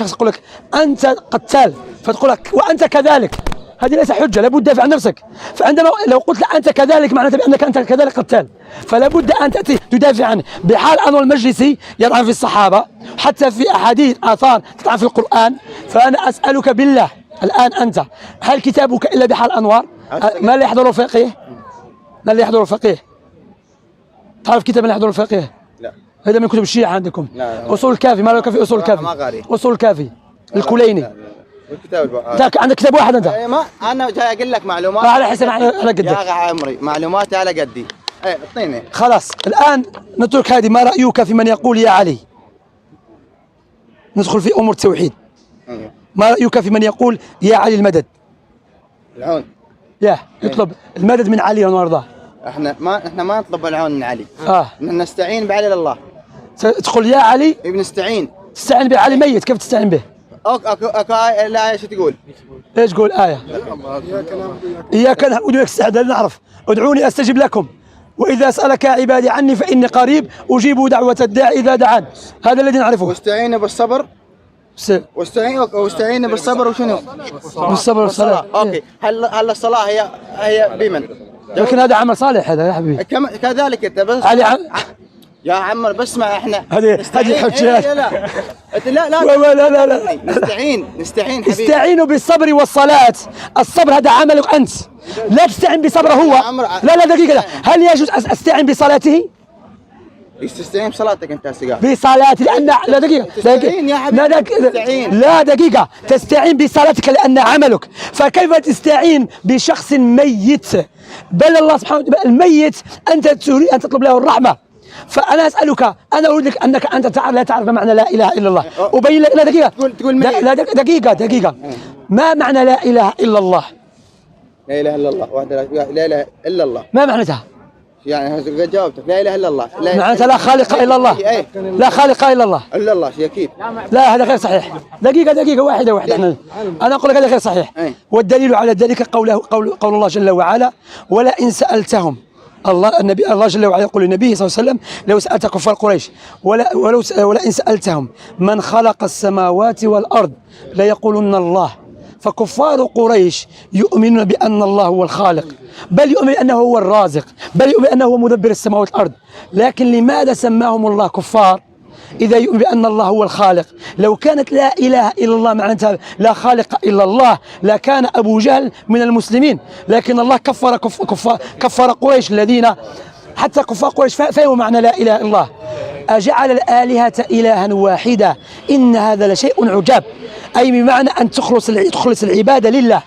شخص يقول لك أنت قتال فتقول لك وأنت كذلك، هذه ليس حجة، لابد تدافع عن نفسك. فعندما لو قلت لا أنت كذلك معناته بأنك أنت كذلك قتال، فلا بد أن تأتي تدافع عنه. بحال أنور المجلسي يطعن في الصحابة حتى في أحاديث آثار تطعن في القرآن، فأنا أسألك بالله الآن أنت هل كتابك إلا بحال أنوار؟ ما اللي يحضر الفقيه؟ ما اللي يحضر الفقيه؟ تعرف كتاب اللي يحضر الفقيه؟ لا. هذا من كتب الشيعة عندكم. لا. أصول الكافي، ما له كافي أصول الكافي؟ ما قاري. أصول الكافي الكليني. عندك كتاب واحد أنت؟ ما أنا جاي أقول لك معلومات على حسب على قدك يا أخي عمري، معلوماتي على قدي. اعطيني. خلاص الآن نترك هذه. ما رأيك في من يقول يا علي؟ ندخل في أمور التوحيد. ما رأيك في من يقول يا علي المدد؟ العون. يطلب المدد من علي وارضاه. احنا ما نطلب العون من علي. نستعين بعلي الله. تقول يا علي؟ بنستعين. تستعين بعلي ميت، كيف تستعين به؟ اكو لا شو تقول؟ ايش تقول آية؟ إياك نعبد وإياك نستعين. نعرف ادعوني أستجب لكم وإذا سألك عبادي عني فإني قريب أجيب دعوة الداعي إذا دعان. هذا الذي نعرفه. واستعينوا بالصبر. واستعينوا بالصبر وشنو؟ بالصبر والصلاة. اوكي. هل الصلاة هي بمن؟ لكن هذا عمل صالح هذا يا حبيبي. كذلك انت بس علي يا عمر بسمع احنا هذه حجات. لا نستعين حبيبي. استعينوا بالصبر والصلاة. الصبر هذا عملك أنت، لا تستعين بصبره هو. لا دقيقة، هل يجوز أستعين بصلاته؟ تستعين بصلاتك انت سيجار. بصلاتي لأن لا دقيقة لا دقيقة تستعين بصلاتك لأن عملك. فكيف تستعين بشخص ميت؟ بل الله سبحانه وتعالى الميت أنت تريد أن تطلب له الرحمة. فأنا أسألك، أنا أريد لك أنك أنت لا تعرف معنى لا إله إلا الله. أبين لك. لا دقيقة تقول دقيقة ما معنى لا إله إلا الله؟ لا إله إلا الله وحده لا إله إلا الله. ما معناتها؟ يعني جاوبتك لا إله إلا الله. معناتها لا خالق إلا الله. لا خالق إلا الله. إلا الله شيء أكيد. لا هذا غير صحيح. دقيقة واحدة. أنا أقول لك هذا غير صحيح. والدليل على ذلك قول الله جل وعلا ولا إن سألتهم. الله جل وعلا يقول للنبي صلى الله عليه وسلم لو سألت كفار قريش ولا إن سألتهم من خلق السماوات والأرض ليقولن الله. فكفار قريش يؤمنون بأن الله هو الخالق، بل يؤمن أنه هو الرازق، بل يؤمن أنه هو مدبر السماوات والأرض. لكن لماذا سماهم الله كفار إذا يؤمن بأن الله هو الخالق؟ لو كانت لا إله إلا الله معناتها لا خالق إلا الله لكان أبو جهل من المسلمين. لكن الله كفر قريش الذين حتى كفار قريش فهموا معنى لا إله إلا الله. أجعل الآلهة إلها واحدة إن هذا لشيء عجاب. أي بمعنى أن تخلص العبادة لله،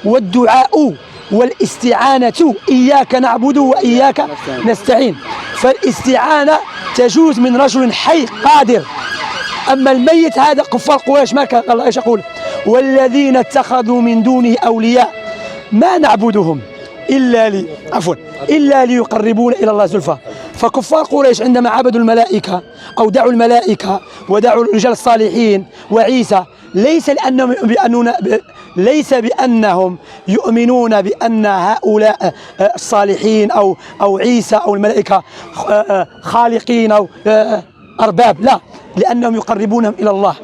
والدعاء والاستعانة إياك نعبد وإياك نستعين. فالاستعانة تجوز من رجل حي قادر. أما الميت هذا كفار قريش ما كان الله ايش يقول؟ والذين اتخذوا من دونه أولياء ما نعبدهم إلا ليقربون إلى الله زلفى. فكفار قريش عندما عبدوا الملائكة أو دعوا الملائكة ودعوا الرجال الصالحين وعيسى ليس بأنهم يؤمنون بأن هؤلاء الصالحين أو عيسى أو الملائكة خالقين أو أرباب، لا، لأنهم يقربونهم إلى الله.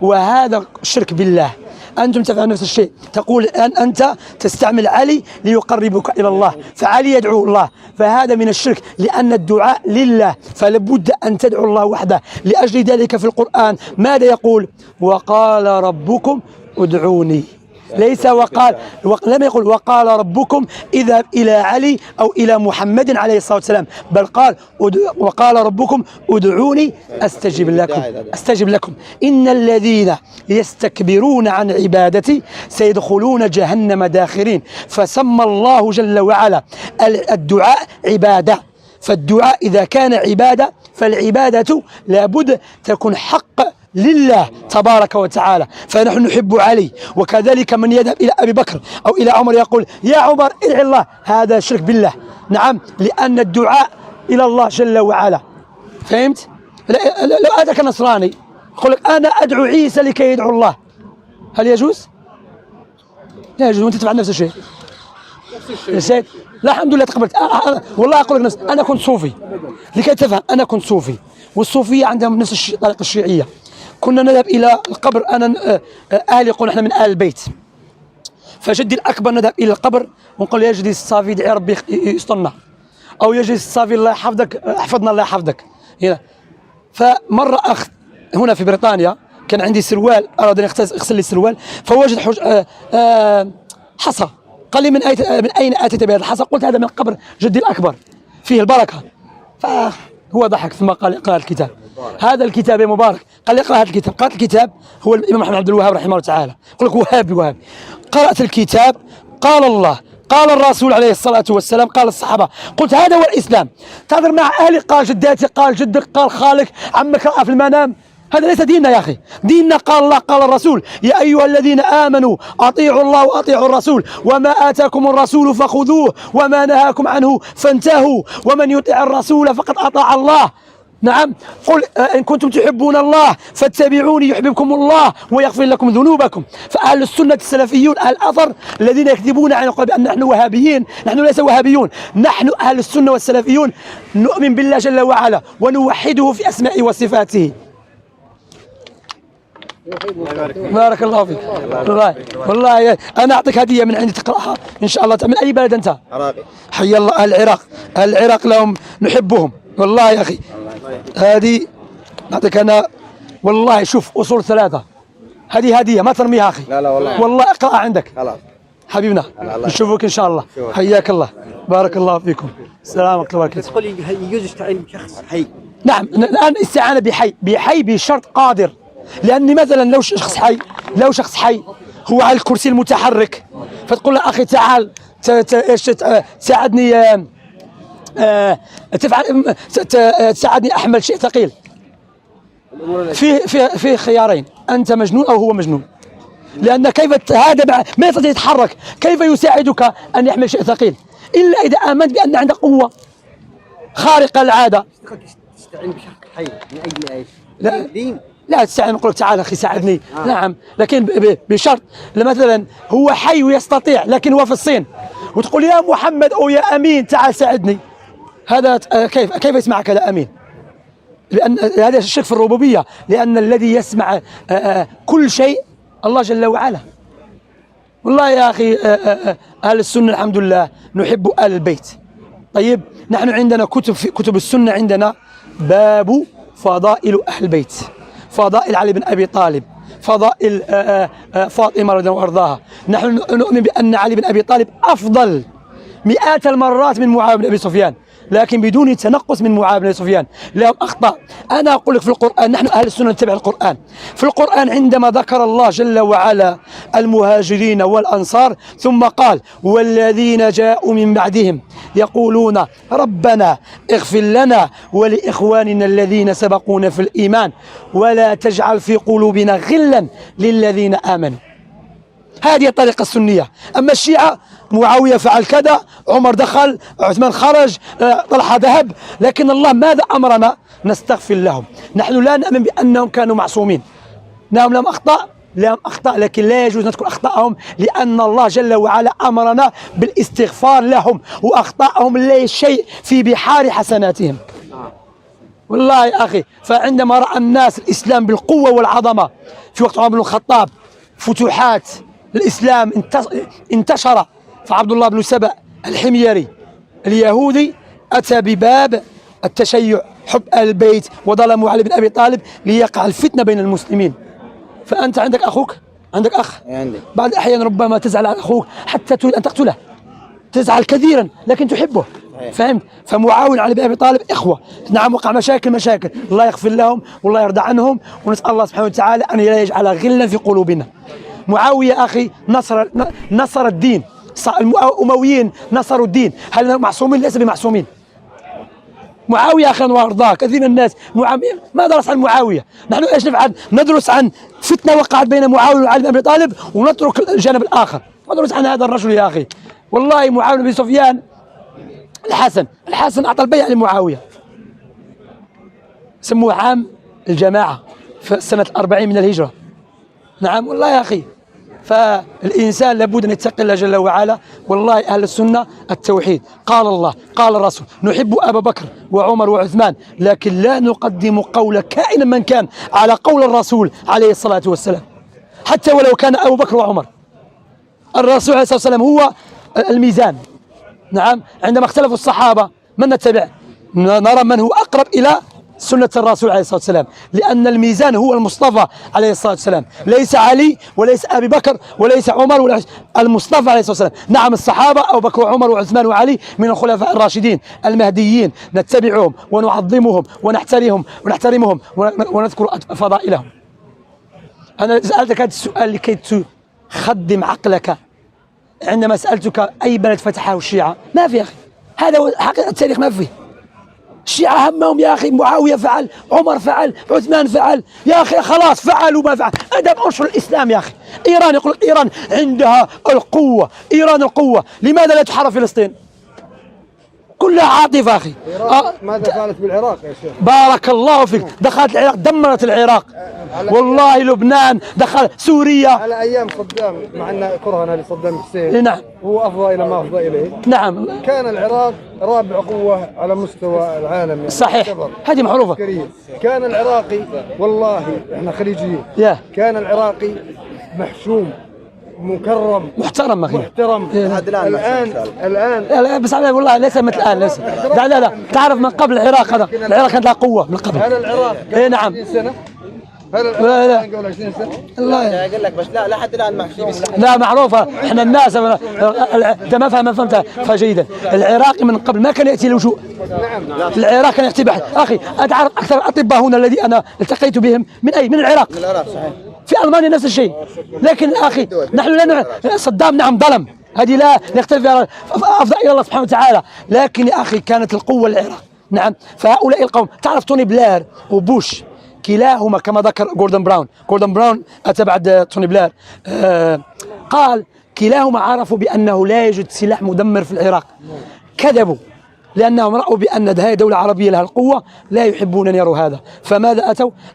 وهذا الشرك بالله. أنتم تفعلون نفس الشيء، تقول أنت تستعمل علي ليقربك إلى الله، فعلي يدعو الله، فهذا من الشرك لأن الدعاء لله، فلابد أن تدعو الله وحده. لأجل ذلك في القرآن ماذا يقول؟ وقال ربكم ادعوني. ليس لم يقل وقال ربكم اذهب إلى علي أو إلى محمد عليه الصلاة والسلام، بل قال وقال ربكم ادعوني أستجب لكم إن الذين يستكبرون عن عبادتي سيدخلون جهنم داخرين. فسمى الله جل وعلا الدعاء عبادة. فالدعاء إذا كان عبادة فالعبادة لابد تكون حق لله تبارك وتعالى. فنحن نحب علي، وكذلك من يذهب إلى أبي بكر أو إلى عمر يقول يا عمر ادعي الله، هذا شرك بالله. نعم، لأن الدعاء إلى الله جل وعلا. فهمت؟ لو أتاك نصراني يقول لك أنا أدعو عيسى لكي يدعو الله، هل يجوز؟ لا يجوز، وأنت تفعل نفس الشيء. لا الحمد لله تقبلت. والله أقول لك أنا كنت صوفي، لكي تفهم أنا كنت صوفي، والصوفية عندهم نفس الطريقة الشيعية، كنا نذهب إلى القبر. أنا أهلي يقولون إحنا من آل البيت، فجدي الأكبر نذهب إلى القبر ونقول يا جدي الصافي ادعي ربي يسترنا، أو يا جدي الصافي الله يحفظك احفظنا الله يحفظك هنا. فمرة أخ هنا في بريطانيا كان عندي سروال، أراد أن يغسل لي السروال، فوجد حصى، قال لي من أين أتيت بهذا الحصى؟ قلت هذا من قبر جدي الأكبر فيه البركة. فهو ضحك ثم قال اقرأ الكتاب، هذا الكتاب يا مبارك. قال لي اقرأ هذا الكتاب. قرأت الكتاب، هو الإمام محمد عبد الوهاب رحمه الله تعالى، يقول لك وهابي. قرأت الكتاب، قال الله قال الرسول عليه الصلاة والسلام قال الصحابة، قلت هذا هو الإسلام. تهضر مع أهلي قال جداتي قال جدك قال خالك عمك رأى في المنام، هذا ليس ديننا يا أخي. ديننا قال الله قال الرسول يا أيها الذين آمنوا أطيعوا الله وأطيعوا الرسول وما آتاكم الرسول فخذوه وما نهاكم عنه فانتهوا ومن يطع الرسول فقد أطاع الله. نعم، قل إن كنتم تحبون الله فاتبعوني يحببكم الله ويغفر لكم ذنوبكم. فأهل السنة السلفيون أهل الأثر الذين يكذبون عن يقول بأن نحن وهابيين، نحن ليس وهابيون، نحن أهل السنة والسلفيون نؤمن بالله جل وعلا ونوحده في أسمائه وصفاته. بارك الله فيك. والله أنا أعطيك هدية من عندي تقرأها إن شاء الله. من أي بلد أنت؟ عراقي. حي الله أهل العراق، أهل العراق لهم نحبهم والله يا أخي. هذه أعطيك أنا والله. شوف أصول 3 هذه هدية ما ترميها أخي. لا والله اقرأها عندك. خلاص حبيبنا نشوفك إن شاء الله. حياك الله، بارك الله فيكم. السلام عليكم ورحمة الله. تقول يجوز يستعين بشخص حي؟ نعم، الآن استعانة بحي بشرط قادر. لأني مثلا لو شخص حي هو على الكرسي المتحرك، فتقول له أخي تعال تساعدني تساعدني أحمل شيء ثقيل. في خيارين، أنت مجنون أو هو مجنون. لأن كيف هذا ما يستطيع يتحرك، كيف يساعدك أن يحمل شيء ثقيل إلا إذا آمنت بأن عنده قوة خارقة العادة. تستعين بشخص حي من أجل إيش؟ لا دين. لا تستعين، نقول لك تعال أخي ساعدني. نعم، لكن بشرط مثلا هو حي ويستطيع لكن هو في الصين وتقول يا محمد أو يا أمين تعال ساعدني، هذا كيف يسمعك هذا أمين؟ لأن هذا الشرك في الربوبية، لأن الذي يسمع كل شيء الله جل وعلا. والله يا أخي أهل السنة الحمد لله نحب آل البيت. طيب نحن عندنا كتب السنة، عندنا باب فضائل أهل البيت، فضائل علي بن أبي طالب، فضائل فاطمة رضي الله عنها وأرضاها. نحن نؤمن بأن علي بن أبي طالب أفضل مئات المرات من معاوية بن أبي سفيان، لكن بدون تنقص من معاوية بن أبي سفيان. لهم أخطاء. أنا أقول لك في القرآن، نحن أهل السنة نتبع القرآن. في القرآن عندما ذكر الله جل وعلا المهاجرين والأنصار ثم قال والذين جاءوا من بعدهم يقولون ربنا اغفر لنا ولإخواننا الذين سبقونا في الإيمان ولا تجعل في قلوبنا غلا للذين آمنوا. هذه الطريقة السنية. أما الشيعة معاوية فعل كذا، عمر دخل، عثمان خرج، طلحة ذهب، لكن الله ماذا أمرنا؟ نستغفر لهم. نحن لا نؤمن بأنهم كانوا معصومين. نعم لهم أخطاء لكن لا يجوز نذكر أخطاءهم، لأن الله جل وعلا أمرنا بالاستغفار لهم، وأخطاءهم لا شيء في بحار حسناتهم. والله يا أخي، فعندما رأى الناس الإسلام بالقوة والعظمة في وقت عمر بن الخطاب، فتوحات الإسلام انتشر، فعبد الله بن سبأ الحميري اليهودي أتى بباب التشيع، حب آل البيت، وظلموا علي بن أبي طالب ليقع الفتنة بين المسلمين. فأنت عندك أخوك، عندك أخ، عندي. بعض الأحيان ربما تزعل على أخوك حتى تريد أن تقتله، تزعل كثيرا لكن تحبه. فهمت؟ فمعاون علي بن أبي طالب إخوة. نعم وقع مشاكل، الله يغفر لهم والله يرضى عنهم، ونسأل الله سبحانه وتعالى أن لا يجعل غلا في قلوبنا. معاوية أخي نصر الدين، الأمويين نصروا الدين. هل معصومين؟ ليس بمعصومين. معاوية أخي وأرضاه، كثير من الناس ما درس عن معاوية. نحن إيش نفعل؟ ندرس عن فتنة وقعت بين معاوية وعلي بن أبي طالب ونترك الجانب الآخر، ندرس عن هذا الرجل يا أخي. والله معاوية بن سفيان الحسن أعطى البيعة لمعاوية، سموه عام الجماعة في سنة 40 من الهجرة. نعم والله يا أخي، فالإنسان لابد أن يتقي الله جل وعلا. والله أهل السنة التوحيد، قال الله قال الرسول، نحب أبا بكر وعمر وعثمان، لكن لا نقدم قول كائنا من كان على قول الرسول عليه الصلاة والسلام، حتى ولو كان أبو بكر وعمر. الرسول عليه الصلاة والسلام هو الميزان. نعم، عندما اختلفوا الصحابة من نتبع؟ نرى من هو أقرب إلى سنة الرسول عليه الصلاة والسلام، لأن الميزان هو المصطفى عليه الصلاة والسلام، ليس علي وليس أبي بكر وليس عمر ولا المصطفى عليه الصلاة والسلام. نعم، الصحابة أبو بكر وعمر وعثمان وعلي من الخلفاء الراشدين المهديين، نتبعهم ونعظمهم ونحترمهم ونذكر فضائلهم. أنا سألتك هذا السؤال لكي تخدم عقلك. عندما سألتك أي بلد فتحه الشيعة، ما في يا أخي، هذا حقيقة التاريخ، ما فيه. الشيعة همهم يا أخي معاوية فعل، عمر فعل، عثمان فعل، يا أخي خلاص فعلوا ما فعل. هذا أنشر الإسلام يا أخي. إيران يقول إيران عندها القوة، إيران القوة، لماذا لا تحرر فلسطين؟ كلها عاطفة أخي. ماذا فعلت بالعراق يا شيخ؟ بارك الله فيك، دخلت العراق، دمرت العراق. والله لبنان، دخل سوريا على أيام صدام، مع أن كرهنا لصدام حسين. نعم، هو أفضى إلى ما أفضى إليه. نعم، كان العراق رابع قوة على مستوى العالم يعني. صحيح، هذه معروفة. كان العراقي، والله احنا خليجيين، كان العراقي محشوم مكرم محترم أخي، محترم. الآن لا بس والله ليس مثل الآن، ليس. لا تعرف من قبل العراق، هذا العراق كانت لها قوة من قبل. هل العراق نعم 20 سنة؟ هل لا قبل 20 سنة؟ الله اقول لك، بس لا لحد الان محشوم. لا معروفة، احنا الناس انت ما فهمت فجيدا. العراقي من قبل ما كان يأتي لجوء. نعم. العراق كان يأتي بحث. أخي أتعرف أكثر الأطباء هنا الذي أنا التقيت بهم من أي؟ من العراق. من العراق صحيح. في ألمانيا نفس الشيء. لكن أخي نحن لا نعرف. صدام نعم ظلم، هذه لا نختلف فيها، أفضل إلى الله سبحانه وتعالى، لكن يا أخي كانت القوة العراق. نعم، فهؤلاء القوم، تعرف توني بلير وبوش كلاهما كما ذكر جوردن براون أتى بعد توني بلير، قال كلاهما عرفوا بأنه لا يوجد سلاح مدمر في العراق. كذبوا، لأنهم رأوا بأن هذه دولة عربية لها القوة، لا يحبون أن يروا هذا. فماذا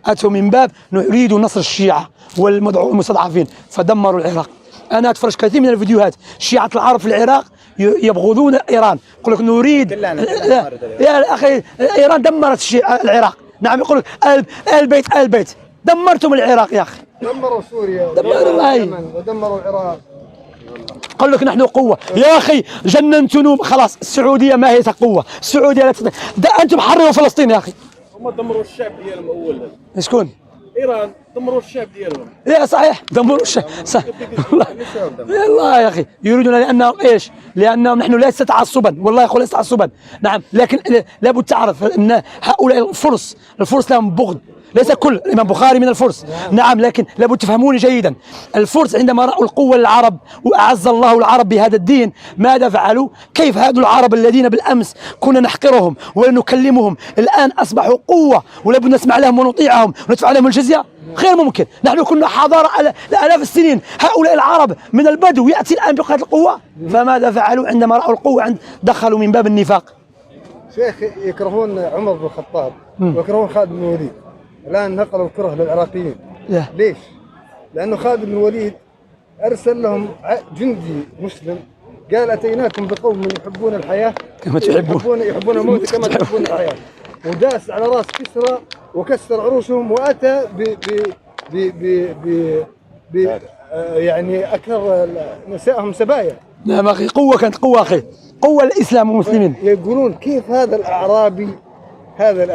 أتوا من باب نريد نصر الشيعة والمستضعفين، فدمروا العراق. أنا أتفرج كثير من الفيديوهات، شيعة العرب في العراق يبغضون إيران، يقول لك نريد يا أخي إيران دمرت العراق. نعم، يقول لك البيت دمرتم العراق يا أخي، دمروا سوريا، دمروا اليمن ودمروا العراق. قال لك نحن قوة يا أخي، جننتنوا خلاص. السعودية ما هي قوة، السعودية لا تستطيع. أنتم حرروا فلسطين يا أخي. هم دمروا الشعب ديالهم أولا. شكون؟ إيران دمروا الشعب ديالهم. يا صحيح، دمروا الشعب. والله يا أخي يريدون، لأنهم إيش؟ لأنهم نحن ليس تعصبا، والله يقول ليس تعصبا. نعم، لكن لابد تعرف أن هؤلاء الفرس لهم بغض. ليس كل الإمام بخاري من الفرس، نعم، لكن لابد تفهموني جيدا. الفرس عندما رأوا القوة للعرب وأعز الله العرب بهذا الدين، ماذا فعلوا؟ كيف هذو العرب الذين بالأمس كنا نحقرهم ونكلمهم، الآن أصبحوا قوة ولابد نسمع لهم ونطيعهم وندفع لهم الجزية؟ غير ممكن. نحن كنا حضارة لآلاف السنين، هؤلاء العرب من البدو يأتي الآن بقدر القوة. فماذا فعلوا عندما رأوا القوة؟ دخلوا من باب النفاق. شيخ، يكرهون عمر بن الخطاب ويكرهون خالد بن الوليد، الآن نقلوا الكره للعراقيين. ليش؟ لأنه خالد بن الوليد أرسل لهم جندي مسلم، قال أتيناكم بقوم يحبون الحياة كما تحبون، يحبون الموت كما تحبون الحياة. وداس على راس كسرى وكسر عروشهم، وأتى يعني أكثر نسائهم سبايا. نعم أخي، قوة كانت قوة أخي، قوة الإسلام والمسلمين. يقولون كيف هذا الأعرابي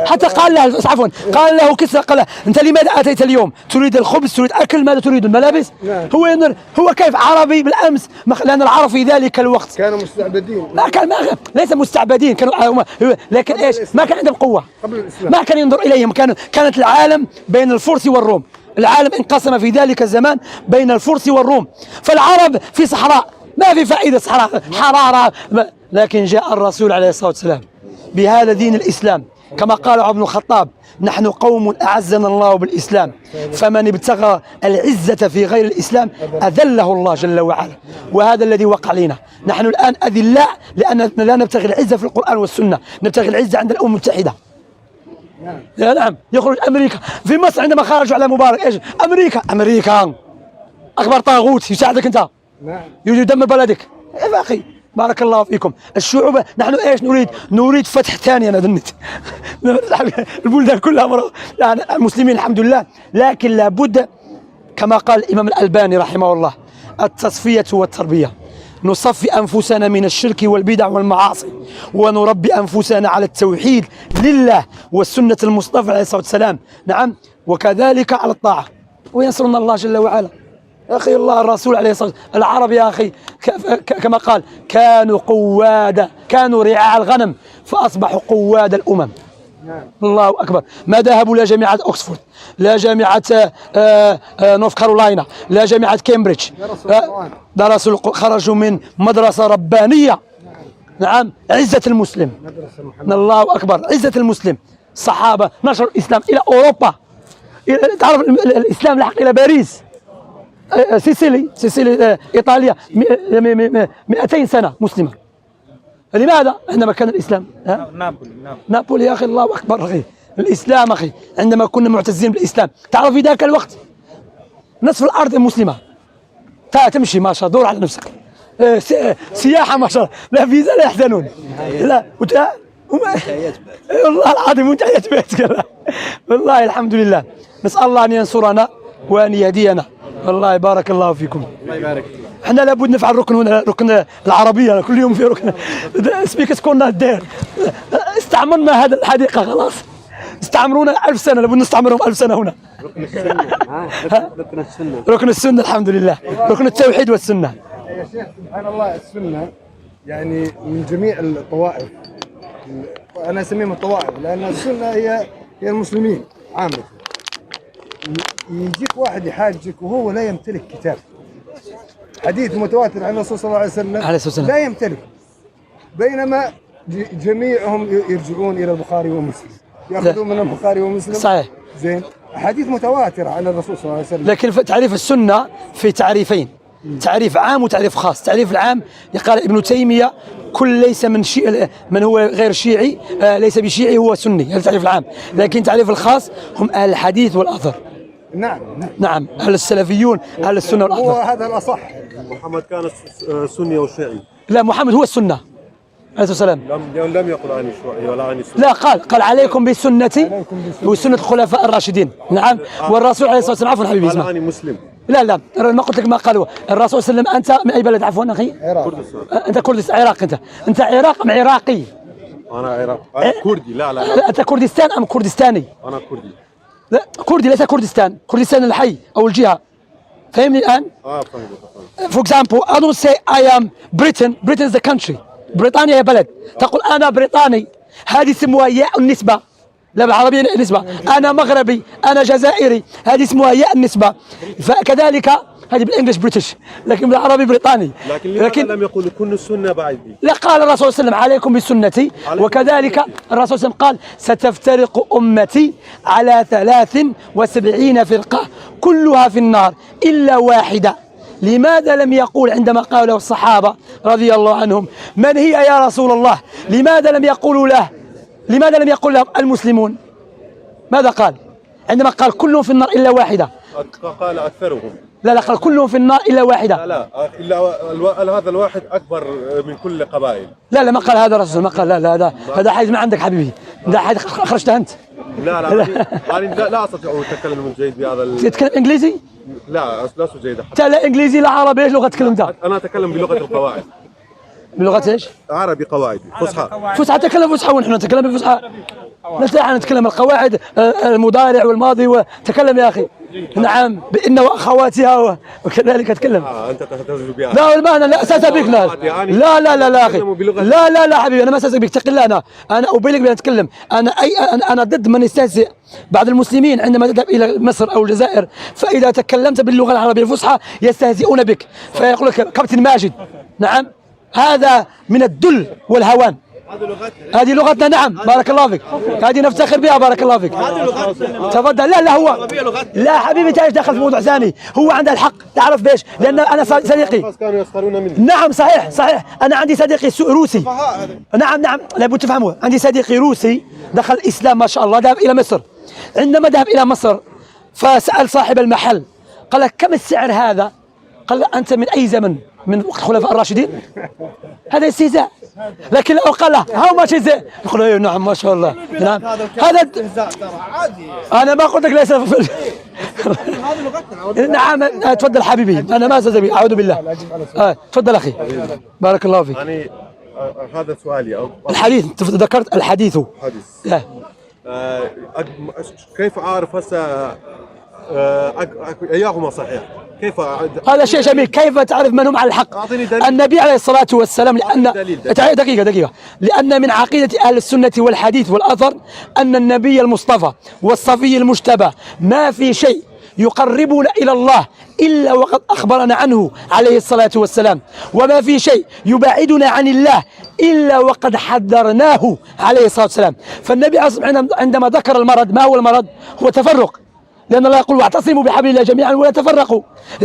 حتى قال له عفوا، قال له كسرى، قال له أنت لماذا أتيت اليوم؟ تريد الخبز، تريد أكل، ماذا تريد؟ الملابس؟ نعم. هو كيف عربي بالأمس؟ لأن العرب في ذلك الوقت كانوا مستعبدين. ليس مستعبدين، كانوا لكن إيش؟ ما كان عندهم قوة قبل الإسلام، ما كان ينظر إليهم. كانت العالم بين الفرس والروم، العالم انقسم في ذلك الزمان بين الفرس والروم. فالعرب في صحراء، ما في فائدة، صحراء حرارة. لكن جاء الرسول عليه الصلاة والسلام بهذا دين الإسلام، كما قال عمر بن الخطاب: نحن قوم أعزنا الله بالإسلام، فمن ابتغى العزة في غير الإسلام أذله الله جل وعلا. وهذا الذي وقع لنا. نحن الآن أذلاء لأننا لا نبتغي العزة في القرآن والسنة، نبتغي العزة عند الأمم المتحدة. نعم، يخرج أمريكا في مصر عندما خرجوا على مبارك، إيش؟ أمريكا اكبر طاغوت يساعدك انت، نعم. يريد يدمر بلدك يا اخي. بارك الله فيكم. الشعوب نحن ايش نريد فتح ثاني. انا ظنيت البلدان كلها يعني المسلمين الحمد لله، لكن لابد كما قال الامام الألباني رحمه الله التصفية والتربية. نصفي أنفسنا من الشرك والبدع والمعاصي، ونربي أنفسنا على التوحيد لله والسنة المصطفى عليه الصلاة والسلام. نعم، وكذلك على الطاعة، وينصرنا الله جل وعلا. يا أخي الله الرسول عليه الصلاة والسلام العرب يا أخي كما قال كانوا رعاع الغنم فأصبحوا قواد الأمم. الله أكبر. ما ذهبوا لا جامعة أكسفورد، لا جامعة نورث كارولاينا، لا جامعة كامبريدج، درسوا خرجوا من مدرسة ربانية. نعم، عزة المسلم. الله أكبر، عزة المسلم. الصحابة نشروا الإسلام إلى أوروبا. تعرف الإسلام لحق إلى باريس، سيسيلي إيطاليا 200 سنة مسلمة. لماذا؟ عندما كان الإسلام نابولي يا أخي. الله أكبر أخي. الإسلام أخي، عندما كنا معتزين بالإسلام، تعرف في ذاك الوقت نصف الأرض مسلمة. تمشي ما شاء الله، دور على نفسك، سياحة ما شاء الله، لا فيزا لا يحزنون، لا والله العظيم منتهيات بيتك. والله الحمد لله. نسأل الله أن ينصرنا وأن يهدينا. والله بارك الله فيكم. الله يبارك فيك. احنا لابد نفعل ركن هنا، ركن العربيه كل يوم في ركن سبيكس كنا الدير. استعمرنا هذا الحديقه خلاص، استعمرونا 1000 سنه، لابد نستعمرهم 1000 سنه هنا. ركن السنة. ركن السنة. ركن السنه الحمد لله، ركن التوحيد والسنه. يا شيخ سبحان الله السنة يعني من جميع الطوائف، أنا أسميهم الطوائف لأن السنة هي المسلمين عامة. يجيك واحد يحاجك وهو لا يمتلك كتاب، حديث متواتر عن الرسول صلى الله عليه وسلم لا يمتلك، بينما جميعهم يرجعون إلى البخاري ومسلم، يأخذون من البخاري ومسلم. صحيح. زين، حديث متواتر عن الرسول صلى الله عليه وسلم. لكن تعريف السنه في تعريفين، تعريف عام وتعريف خاص. تعريف العام قال ابن تيمية كل ليس من هو غير شيعي ليس بشيعي هو سني، هذا التعريف العام. لكن تعريف الخاص هم أهل الحديث والأثر. نعم، أهل السلفيون، أهل السنة والأثر. هو هذا الأصح. محمد كان سني وشيعي. لا، محمد هو السنة عليه الصلاة والسلام. لم يقل عن الشيعي ولا عن السنة. لا، قال عليكم بسنتي وسنة الخلفاء الراشدين. نعم، والرسول عليه الصلاة والسلام، عفوا حبيبي اسمع. عن مسلم. لا أنا ما قلت لك ما قالوا. الرسول صلى الله عليه وسلم، أنت من أي بلد عفوا أخي؟ كردستان. أنت كردستان، عراق. أنت عراق أم عراقي؟ أنا عراقي. أنا كردي. لا أنت كردستان أم كردستاني؟ أنا كردي. لا، كردي ليس كردستان، كردستان الحي أو الجهة. فهمني الآن؟ فهمت. For example, I don't say I am Britain. Britain is the country. بريطانيا هي بلد. تقول أنا بريطاني، هذه اسمها ياء النسبة. لا، بالعربية النسبة. أنا مغربي، أنا جزائري، هذه اسمها ياء النسبة. فكذلك هذه بالإنجليش بريتش، لكن بالعربي بريطاني. لكن لم يقل كل السنة بعدي. لا، قال الرسول صلى الله عليه وسلم عليكم بسنتي، وكذلك الرسول صلى الله عليه وسلم قال ستفترق أمتي على 73 فرقة كلها في النار إلا واحدة. لماذا لم يقول عندما قالوا له الصحابة رضي الله عنهم من هي يا رسول الله؟ لماذا لم يقولوا له؟ لماذا لم يقول لهم المسلمون؟ ماذا قال؟ عندما قال كلهم في النار إلا واحدة. قال أكثرهم. لا، قال كلهم في النار إلا واحدة. لا إلا هذا الواحد أكبر من كل قبائل. لا ما قال هذا الرسول، ما قال. لا هذا حديث ما عندك حبيبي، ده حديث خرجته أنت. لا أستطيع أن أتكلم جيد بهذا. تتكلم إنجليزي؟ لا لست جيدا. لا إنجليزي لا عربي، إيش لغة تتكلم ده؟ أنا أتكلم بلغة القواعد. بلغة إيش؟ عربي قواعد فصحى. فصحى، تكلم فصحى ونحن نتكلم بالفصحى. نحن نتكلم القواعد، المضارع والماضي، وتكلم يا أخي. نعم، بإن وأخواتها وكذلك تكلم. أنت تهتز بها. لا والله لا أساس بك. لا أخي. لا حبيبي، أنا ما أساس بك، تقل. أنا أبلغ بأن أتكلم. أنا ضد من يستهزئ بعض المسلمين عندما تذهب إلى مصر أو الجزائر، فإذا تكلمت باللغة العربية الفصحى يستهزئون بك، فيقول لك كابتن ماجد. نعم، هذا من الذل والهوان. هذه لغتنا. نعم، بارك الله فيك، هذه نفتخر بها. بارك الله فيك، تفضل. لا هو لا حبيبي، تعرف دخل في موضوع ثاني. هو عنده الحق، تعرف ليش؟ لأن أنا صديقي. كانوا يسخرون مني. نعم صحيح. أنا عندي صديقي روسي. نعم لابد تفهموا. عندي صديقي روسي دخل الإسلام ما شاء الله، ذهب إلى مصر. عندما ذهب إلى مصر فسأل صاحب المحل، قال كم السعر هذا؟ قال له أنت من أي زمن؟ من وقت الخلفاء الراشدين؟ هذا استهزاء. لكن لو قال له هاو ماتش استهزاء يقول له نعم ما شاء الله. نعم هذا أنا ما قلت لك ليس نعم تفضل حبيبي أنا ما أستهزئ أعوذ بالله. تفضل أخي بارك الله فيك. يعني هذا سؤالي الحديث ذكرت الحديث. كيف أعرف هسه أيهما صحيح؟ كيف هذا شيء جميل. كيف تعرف من هم على الحق؟ النبي عليه الصلاة والسلام لأن دقيقة لأن من عقيدة أهل السنة والحديث والأثر أن النبي المصطفى والصفي المجتبى ما في شيء يقربنا إلى الله إلا وقد أخبرنا عنه عليه الصلاة والسلام، وما في شيء يبعدنا عن الله إلا وقد حذرناه عليه الصلاة والسلام. فالنبي عندما ذكر المرض، ما هو المرض؟ هو تفرق، لأن الله يقول واعتصموا بحبل الله جميعا ولا تفرقوا.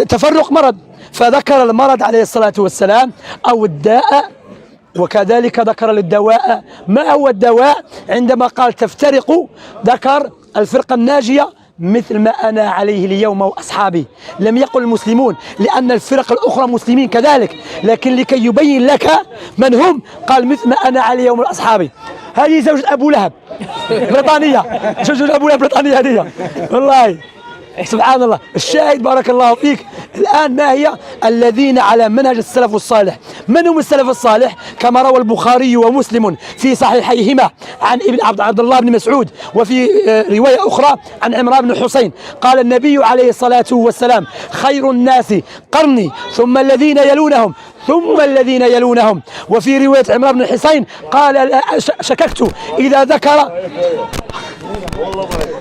تفرق مرض، فذكر المرض عليه الصلاة والسلام أو الداء، وكذلك ذكر للدواء. ما هو الدواء؟ عندما قال تفترق ذكر الفرقة الناجية مثل ما أنا عليه اليوم وأصحابي. لم يقل المسلمون لأن الفرق الأخرى مسلمين كذلك، لكن لكي يبين لك من هم قال مثل ما أنا عليه اليوم وأصحابي. هذه زوجة أبو لهب بريطانية، زوجة أبو لهب بريطانية هذه والله سبحان الله. الشاهد بارك الله فيك الآن ما هي؟ الذين على منهج السلف الصالح. من هم السلف الصالح؟ كما روى البخاري ومسلم في صحيحيهما عن ابن عبد الله بن مسعود، وفي رواية أخرى عن عمران بن حسين قال النبي عليه الصلاة والسلام خير الناس قرني ثم الذين يلونهم ثم الذين يلونهم. وفي رواية عمران بن حسين قال شككت إذا ذكر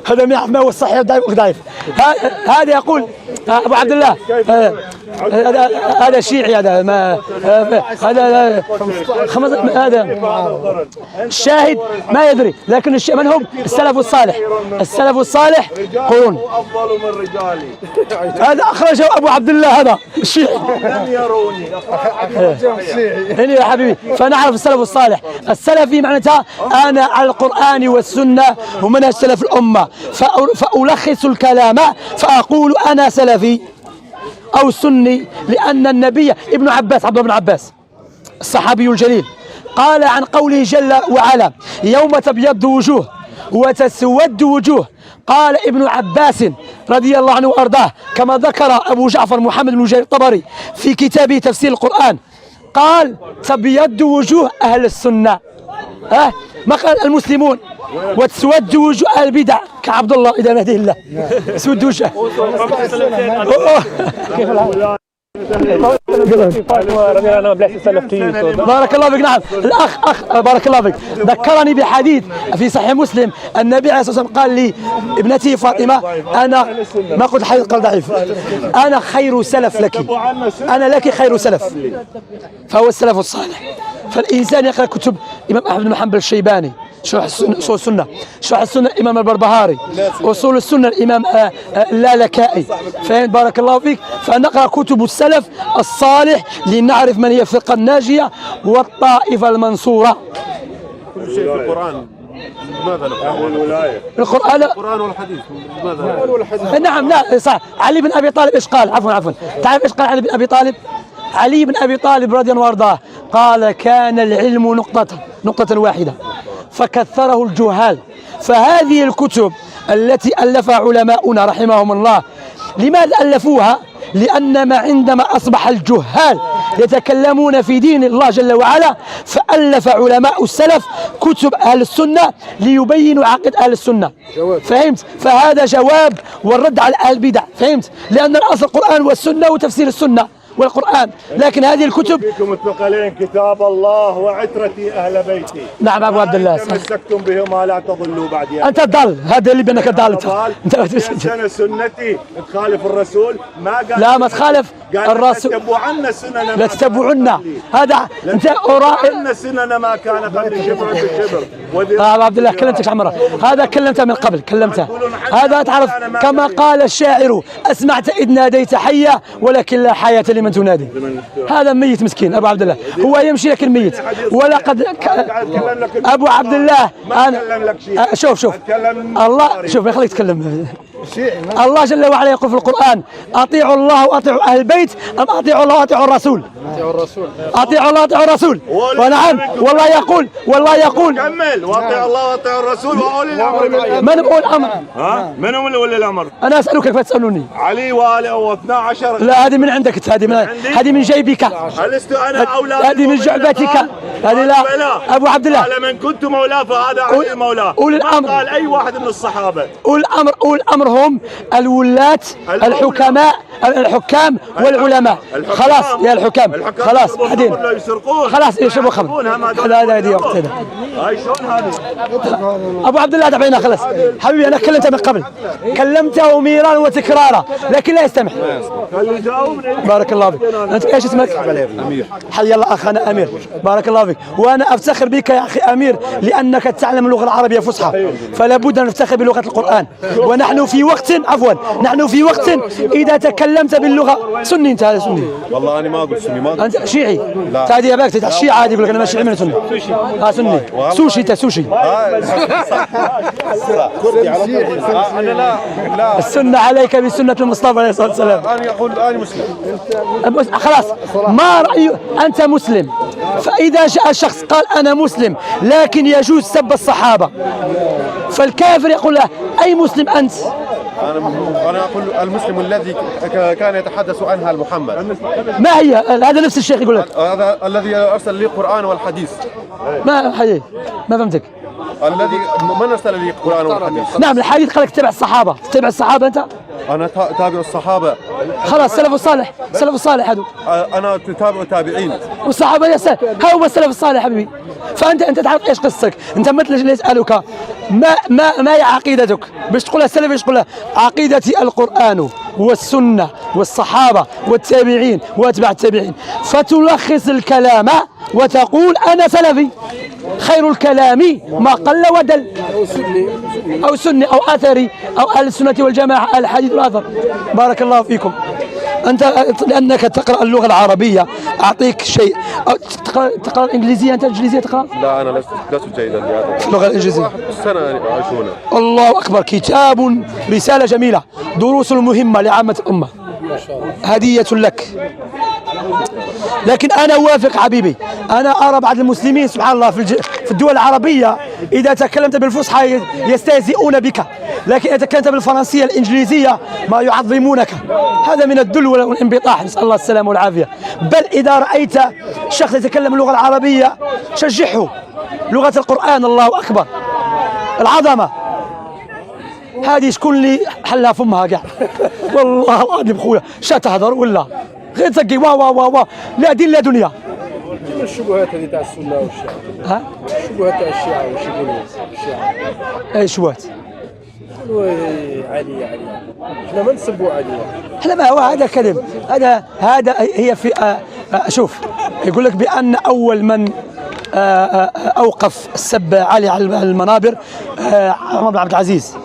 هذا ما هو الصحيح ضعيف. هذا يقول أبو عبد الله هذا شيعي، هذا ما هذا هذا الشاهد ما يدري. لكن من هم السلف الصالح؟ السلف الصالح قرون أفضل من رجالي. هذا أخرجه أبو عبد الله هذا الشيعي. لم يروني هنا يا حبيبي. فنعرف السلف الصالح. السلفي معناتها أنا على القرآن والسنة ومنهج سلف الأمة، فألخص الكلام فأقول أنا سلفي أو سني. لأن النبي ابن عباس، عبد الله بن عباس الصحابي الجليل، قال عن قوله جل وعلا يوم تبيض وجوه وتسود وجوه. قال ابن عباس رضي الله عنه وأرضاه كما ذكر أبو جعفر محمد بن جرير الطبري في كتابه تفسير القرآن، قال تبيض وجوه أهل السنة ما قال المسلمون، وتسود وجوه أهل البدع كعبد الله إذا نهديه الله سود وجهه. بارك الله فيك. نعم الأخ بارك الله فيك ذكرني بحديث في صحيح مسلم النبي عليه الصلاة والسلام قال لي ابنتي فاطمة أنا ما قلت حديث قال ضعيف، أنا خير سلف لك، أنا لك خير سلف. فهو السلف الصالح. فالإنسان يقرأ كتب إمام أحمد بن حنبل الشيباني شرح أصول السنة، شرح السنة الإمام البربهاري، أصول السنة الإمام اللالكائي. فهمت بارك الله فيك. فنقرأ كتب السلف الصالح لنعرف من هي الفرقة الناجية والطائفة المنصورة. كل شيء في القرآن ماذا نقول؟ الولاية القرآن والحديث ماذا؟ نعم لا صح. علي بن أبي طالب إيش قال؟ عفوا تعرف إيش قال علي بن أبي طالب؟ علي بن أبي طالب رضي الله عنه وارضاه قال كان العلم نقطة واحدة فكثره الجهال. فهذه الكتب التي ألفها علماؤنا رحمهم الله لماذا ألفوها؟ لأن عندما أصبح الجهال يتكلمون في دين الله جل وعلا فألف علماء السلف كتب أهل السنة ليبينوا عقيدة أهل السنة. فهمت؟ فهذا جواب والرد على أهل البدع. فهمت؟ لأن الأصل القرآن والسنة وتفسير السنة والقرآن، لكن هذه الكتب فيكم الثقلين كتاب الله وعترتي أهل بيتي. نعم أبو عبد الله تمسكتم بهما لا تضلوا بعدي. أنت ضل، هذا اللي بأنك ضال. أنت سنتي تخالف الرسول ما قال لا ما تخالف الرسول. تتبعن سنن لا تتبعن هذا أنت أن سنن ما كان قبل شبر بشبر. أبو عبد الله كلمتك عمره، هذا كلمته من قبل كلمته. هذا تعرف كما قال الشاعر أسمعت إذ ناديت حيا ولكن لا حياة لمن تنادي. هذا ميت مسكين أبو عبد الله، هو يمشي لكن ميت. ولقد أبو عبد الله أنا شوف الله، شوف يخليك تتكلم. الله جل وعلا يقول في القرآن: أطيعوا الله وأطيعوا أهل البيت، أم أطيعوا الله وأطيعوا الرسول؟ أطيعوا الله وأطيعوا الرسول. ونعم والله يقول كمل: وأطيعوا الله وأطيعوا الرسول وأولي الأمر منكم. من أولي الأمر؟ من هم أولي الأمر؟ أنا أسألك كيف تسألوني؟ علي و12. لا، هذه من عندك، هذه من جيبك. ألست أنا أولى؟ هذه من جعبتك. هذه لا. أبو عبد الله قال: من كنت مولاه فهذا علي مولاه. أولي الأمر. ما قال أي واحد من الصحابة. أولي الأمر هم الولاة الحكماء الحكام والعلماء. خلاص يا الحكام، خلاص بعدين خلاص يشربوا خمر. هذا هذه وقت هذا. هاي شلون هذه؟ ابو عبد الله دعينا خلاص حبيبي، انا كلمته من قبل، كلمته مرارا وتكرارا لكن لا يستمع. بارك الله فيك. انت ايش اسمك؟ امير. حي الله اخانا امير، بارك الله فيك. وانا افتخر بك يا اخي امير لانك تعلم اللغه العربيه فصحى، فلا بد ان نفتخر بلغه القران. ونحن في وقت نحن في وقت اذا تكلمت باللغه سني. انت هذا سني؟ والله انا ما اقول سني، ما أقول. انت شيعي؟ تعال يا باك تتع الشيعة عادي يقول لك انا شيعي من سني. سني سوشي. انت سوشي. انا لا السنه عليك بسنه المصطفى عليه الصلاه والسلام. انا اقول انا مسلم. خلاص، ما رأي أنت مسلم؟ فإذا جاء شخص قال أنا مسلم لكن يجوز سب الصحابة، فالكافر يقول له أي مسلم أنت؟ انا اقول المسلم الذي كان يتحدث عنها محمد. ما هي؟ هذا نفس الشيخ يقول لك. هذا الذي ارسل لي القرآن والحديث. ما حديث؟ ما فهمتك. الذي من ارسل لي القرآن والحديث؟ نعم الحديث قال لك تتبع الصحابة. تتبع الصحابة أنت؟ انا تابع الصحابة. خلاص سلف الصالح، سلف الصالح هذا. انا تابع التابعين والصحابة ها هو السلف الصالح حبيبي. فأنت تعرف إيش قصتك؟ أنت مثل اللي يسألك ما هي عقيدتك؟ باش تقولها السلف ايش تقولها؟ عقيدتي القرآن والسنة والصحابة والتابعين وأتباع التابعين. فتلخص الكلام وتقول أنا سلفي. خير الكلام ما قل ودل، أو سني أو أثري أو أهل السنة والجماعة، الحديث والأثر. بارك الله فيكم. أنت لأنك تقرأ اللغة العربية أعطيك شيء. تقرأ الإنجليزية؟ أنت الإنجليزية تقرأ؟ لا أنا لست جيدا في اللغة الإنجليزية. سنة يعيشون. الله أكبر. كتاب رسالة جميلة، دروس مهمة لعامة الأمة، هدية لك. لكن أنا أوافق حبيبي، أنا أرى بعض المسلمين سبحان الله في الدول العربية إذا تكلمت بالفصحى يستهزئون بك، لكن إذا تكلمت بالفرنسية الإنجليزية ما يعظمونك. هذا من الذل والانبطاح، نسأل الله السلامة والعافية. بل إذا رأيت شخص يتكلم اللغة العربية شجعه. لغة القرآن الله أكبر، العظمة هذه شكون اللي حلها فمها كاع. والله العظيم خويا شا تهضر ولا غير تسقي وا لا دين لا دنيا. كيما الشبهات هذه تاع السنه والشيعه. ها؟ الشبهات تاع الشيعه واش يقولوا الشيعه؟ اي شبهات؟ يقولوا علي احنا ما نسبوا علي. احنا ما هو هذا كذب. هذا هي في شوف يقول لك بأن أول من أوقف السب علي على المنابر عمر بن عبد العزيز.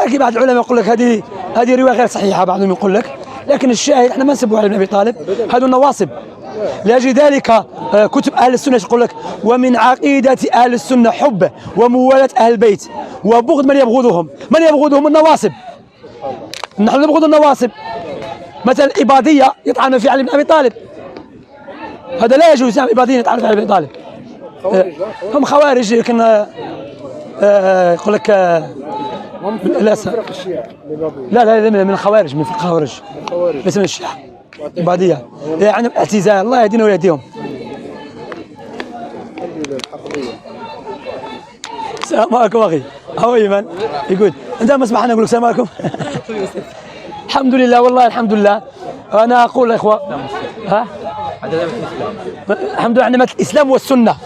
لكن بعض العلماء يقول لك هذه رواية غير صحيحة، بعضهم يقول لك. لكن الشاهد احنا ما نسبوا علي بن أبي طالب، هذو النواصب. لأجل ذلك كتب أهل السنة يقول لك ومن عقيدة أهل السنة حب وموالاة أهل البيت وبغض من يبغضهم. من يبغضهم؟ النواصب. نحن نبغض النواصب. مثلا الإباضية يطعن في علي بن أبي طالب، هذا لا يجوز. الإباضية يطعن في علي بن أبي طالب. هم خوارج. لكن يقول لك لا من الخوارج، من الخوارج ليس من الشيعة. إباضية يعني اعتزال. الله يهدينا ويهديهم. السلام عليكم أخي. هو إيمان يقول أنت ما اسمح أنا أقول لك السلام عليكم. الحمد لله والله الحمد لله. أنا أقول يا إخوة ها الحمد لله نعمة الإسلام والسنة.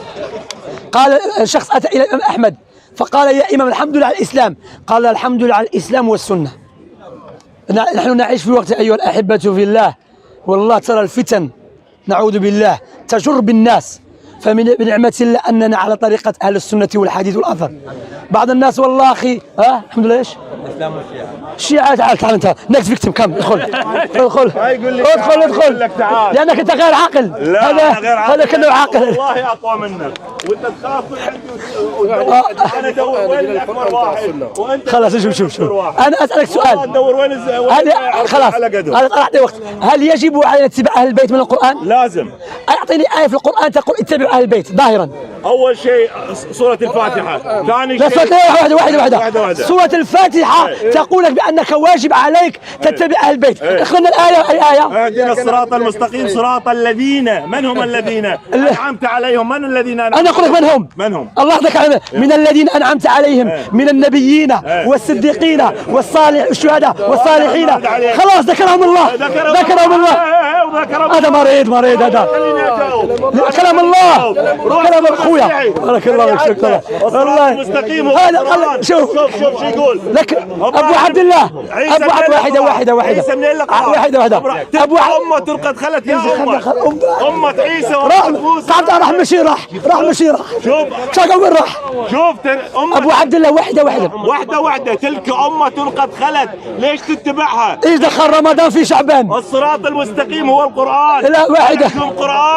قال الشخص أتى إلى الإمام أحمد فقال يا إمام الحمد لله على الإسلام، قال الحمد لله على الإسلام والسنة. نحن نعيش في وقت أيها الأحبة في الله، والله ترى الفتن نعوذ بالله تجر بالناس، فمن بنعمة الله أننا على طريقة أهل السنة والحديث والأثر. بعض الناس والله أخي الحمد لله إيش؟ الإسلام والشيعة. الشيعة تعال أنت نكست فيكتم كم ادخل لأنك أنت غير عاقل. هذا كله عاقل. والله أقوى منك وأنت تخاف من عندي. أنا أدور وين الأكبر واحد وأنت خلاص شوف أنا أسألك سؤال. أدور وين خلاص هذا أعطي وقت. هل يجب علينا اتباع أهل البيت من القرآن؟ لازم. أعطيني آية في القرآن تقول اتبعوا أهل البيت ظاهرا. أول شيء سورة الفاتحة. ثاني شيء واحدة. سورة الفاتحة تقول لك بأنك واجب عليك تتبع أهل البيت. اخذنا الآية. أي آية؟ اهدنا الصراط المستقيم صراط الذين. من هم الذين أنعمت عليهم؟ من الذين أنا أقول لك من هم؟ الله ذكر من الذين أنعمت عليهم من النبيين والصديقين والشهداء والصالحين. خلاص ذكرهم الله. هذا مريض هذا كلام الله. كلام أخويا بارك الله فيك. والله المستقيم هذا شوف شو يقول لك أبو عبد الله. واحدة أبو أمة قد خلت يا أمة عيسى راح مشي شو وين راح؟ شوف أبو عبد الله واحدة تلك أمة قد خلت. ليش تتبعها؟ إيش دخل رمضان في شعبان؟ الصراط المستقيم هو القرآن. لا واحدة.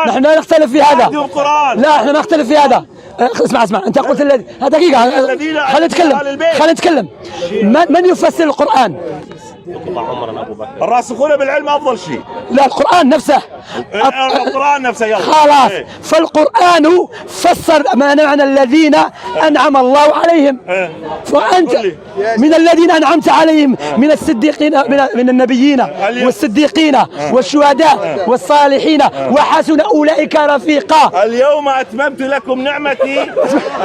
نحن نختلف في هذا. لا احنا نختلف في هذا. اسمع انت قلت دقيقة خلينا نتكلم. من يفسر القرآن؟ الراسخون بالعلم أفضل شيء. لا القرآن نفسه. القرآن نفسه يلا خلاص. فالقرآن فسر ما معنى الذين أنعم الله عليهم. فأنت من الذين أنعمت عليهم من الصديقين من النبيين والصديقين والشهداء والصالحين وحسن أولئك رفيقا. اليوم أتممت لكم نعمتي.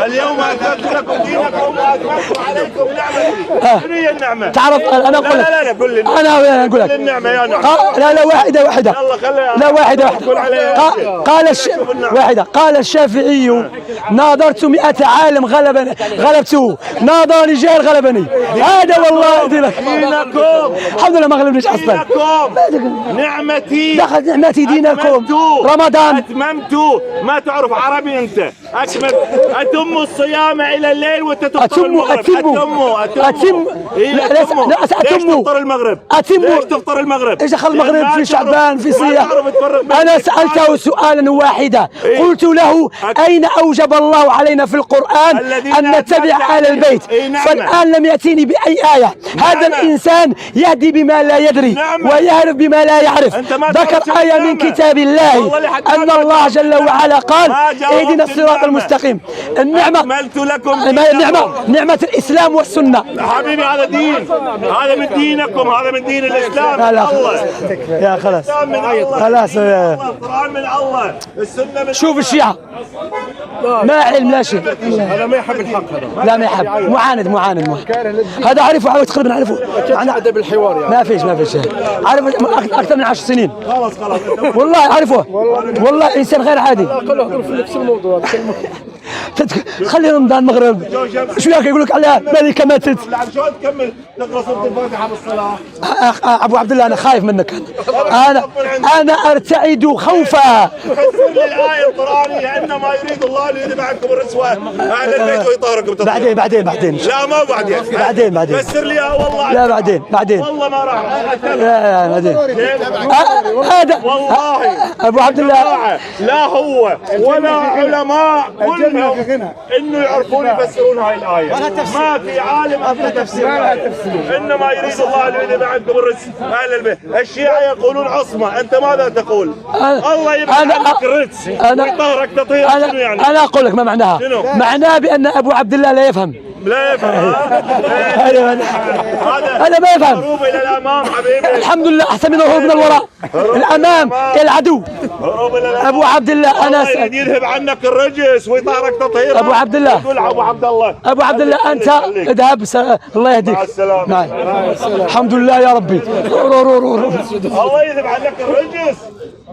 اليوم أتممت لكم دينكم وأتممت عليكم نعمتي. شنو هي النعمة؟ تعرف أنا أقول لك. لا قول لي. أنا أقول لك. النعمة يا نعمة. لا واحدة. يلا خليها. لا واحدة. قال الشافعي ناظرت 100 عالم غلبته ناظر رجال غلبني. هذا والله دينك. الحمد لله ما غلبنيش اصلا. نعمتي دخلت نعمتي دينكم رمضان اتممت. ما تعرف عربي انت. اتم الصيام الى الليل وتتفطر المغرب. اتم لا تفطر المغرب. ليش تفطر المغرب؟ ايش دخل المغرب في شعبان في صيام؟ انا سألته سؤالا واحدا قلت له أين أوجب الله علينا في القرآن أن نتبع أهل البيت؟ فالآن لم يأتيني بأي آية. هذا الإنسان يهدي بما لا يدري ويعرف بما لا يعرف. ذكر آية من كتاب الله أن الله جل وعلا قال اهدنا الصراط المستقيم. النعمة نعمة الإسلام والسنة. حبيبي هذا دين. هذا من دينكم. هذا من دين الإسلام. الله يا خلاص القرآن من الله. السنة من شوف الشيعة ما علم لا شيء. هذا ما يحب الحق. هذا لا ما يحب. معاند هذا أعرفه تقريبا أعرفه. أدب الحوار يعني. ما فيش أعرف أكثر من 10 سنين. خلاص والله أعرفه. والله إنسان غير عادي. كله في نفس الموضوع. خلي رمضان المغرب شو ياك يقول لك عليها ملكة ماتت. شلون تكمل تقرا سورة الفاتحة بالصلاة؟ أبو عبد الله أنا خايف منك. أنا أرتعد خوفا. فسر لي الآية القرآنية إنما يريد الله ليذهب عنكم الرجس أهل البيت ويطهركم تطهيرا. بعدين لا ما بعدين فسر لي والله. لا بعدين والله ما راح. لا بعدين. هذا والله أبو عبد الله لا هو ولا علماء كلهم إنه يعرفون يفسرون هاي الآية. ما في عالم أثبت تفسير. إنما يريد الله ليذهب عنكم الرجس أهل البيت. الشيعة يقولون عصمة. أنت ماذا تقول؟ الله يبعد عنك الرجس ويطهرك تطهيرا. شنو يعني؟ أنا أقول لك ما معناها. معناه بأن أبو عبد الله لا يفهم. هذا ما يفهم. هروب إلى الأمام حبيبي. الحمد لله أحسن من الهروب من الوراء. الأمام العدو. أبو عبد الله أنا يريد يذهب عنك الرجس ويطهرك تطهيرا. أبو عبد الله أبو عبد الله أنت اذهب الله يهديك. مع السلامة. الحمد لله يا ربي. الله يذهب عنك الرجس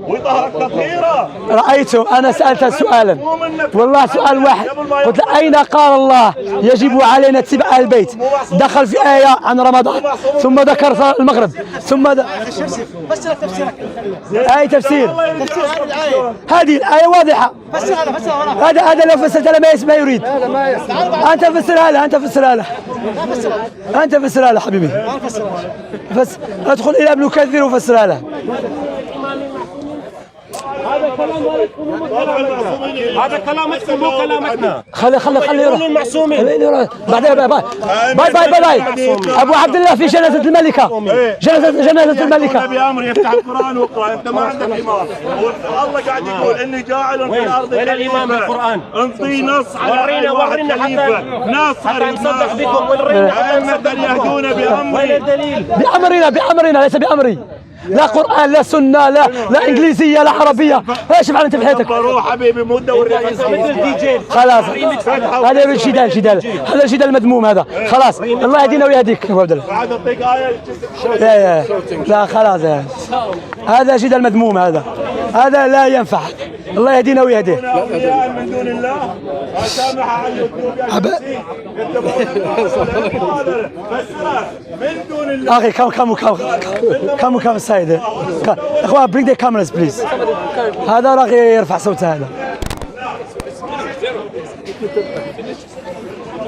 ويطهرك تطهيرا. رأيته. أنا سألته سؤالا والله سؤال واحد قلت له أين قال الله يجب يجب علينا اتباع أهل البيت. دخل في آية عن رمضان ثم ذكر صلاة المغرب ثم فسر تفسيرك. أي تفسير؟ هذه الآية واضحة. هذا لو فسرت له ما يريد. أنت فسرها له، أنت فسرها له حبيبي. ادخل إلى ابن كثير وفسرها له. هذا كلامكم مو كلامنا. خلي يروح المعصومين. بعدين باي. ابو عبد الله في جنازة الملكة. جنازة الملكة. بأمر يفتح القرآن واقرأ. انت ما عندك إمام. الله قاعد يقول اني جاعل في الارض الإمام بالقرآن. انطي نص على واحد خليفة. نص حتى نصدق بكم ونرينا أئمة يهدون بأمري. بأمرنا ليس بأمري. لا قرآن لا سنة لا إنجليزية لا عربية. ايش فعل انت في حياتك؟ روح حبيبي مو تدور خلاص هذا جدال هذا جدال مذموم هذا. خلاص الله يهدينا ويهديك ابو عبد الله. بعد اعطيك آية. لا خلاص هذا جدال مذموم هذا لا ينفع. الله يهدينا ويهديه. من دون الله سامح عن الذنوب من دون الله. اخي كم السيد اخوان bring the cameras please. هذا راح يرفع صوته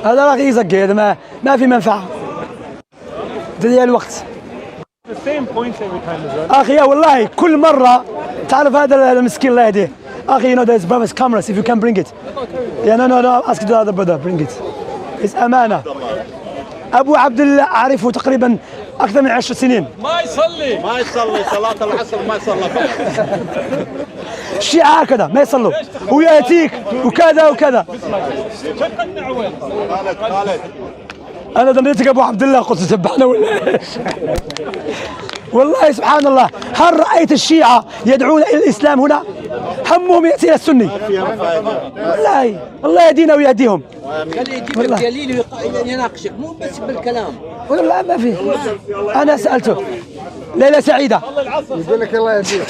هذا راح يزقي. هذا ما في منفعه. تضيع الوقت اخي. والله كل مره تعرف هذا المسكين الله يهديه اخي. there's brothers cameras if you can bring it. no ask the other brother bring it. it's امانه. ابو عبد الله اعرفه تقريبا اكثر من 10 سنين. ما يصلي صلاة العصر ما يصلي. الشيعة هكذا ما يصلوا وياتيك وكذا. انا ظنيتك ابو عبد الله قلت تبعنا ولا ايش؟ والله سبحان الله. هل رايت الشيعة يدعون الى الاسلام هنا؟ همهم ياتي الى السني. والله الله يهدينا ويهديهم. خليه يجيب الدليل ويناقشك مو بس بالكلام. والله ما في. انا سالته ليلة سعيدة. يقول لك الله يهديك.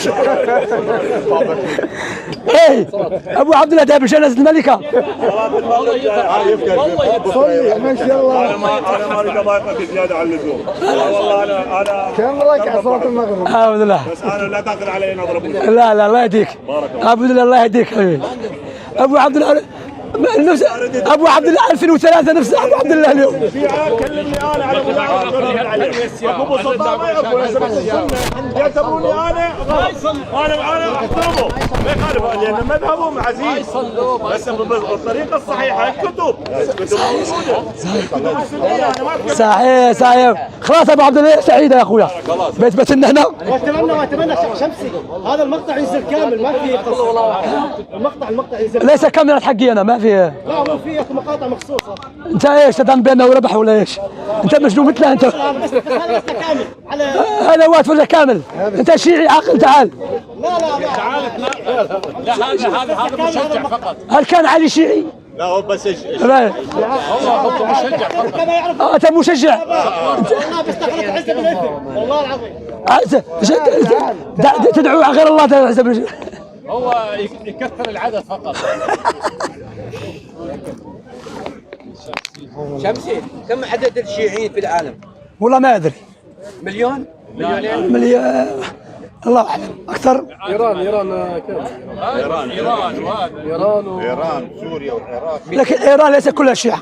ايه ابو عبد الله داب جنازة الملكة. صلي ما شاء الله. انا ما اريد اضايقك زيادة عن اللزوم. والله انا كم ركعة صلاة المغرب؟ الحمد لله. بس انا لا تاخذ علي نظرة. لا الله يهديك. ابو عبد الله الله يهديك حبيبي. ابو عبد الله نفس ابو عبد الله 2003 نفس ابو عبد الله اليوم. كلمني انا على ابو سلطان ما يعرفون انا احترمه ما يخالف لان مذهبهم عزيز بس بالطريقه الصحيحه الكتب صحيح. خلاص ابو عبد الله سعيده يا اخويا. بس ان هنا واتمنى شمسي هذا المقطع ينزل كامل ما في قصه. المقطع ينزل ليس كامل حقي انا ما في. لا مو في مقاطع مخصوصه. انت ايش تظن بانه ربح ولا ايش؟ انت مجنون مثله انت. هذا بس كامل على هذا وقت ولا كامل. انت شيعي عاقل تعال. لا هذا مشجع فقط. هل كان علي شيعي؟ لا هو بس لا هو مشجع فقط. كما يعرف انت مشجع. والله بيستخلص عزة بن الاثم والله العظيم. تدعو غير الله تعزة بن هو يكثر العدد فقط. شمسي كم عدد الشيعيين في العالم؟ والله ما ادري. مليون؟ مليون الله اعلم. اكثر. ايران سوريا والعراق. لكن ايران ليس كلها شيعة.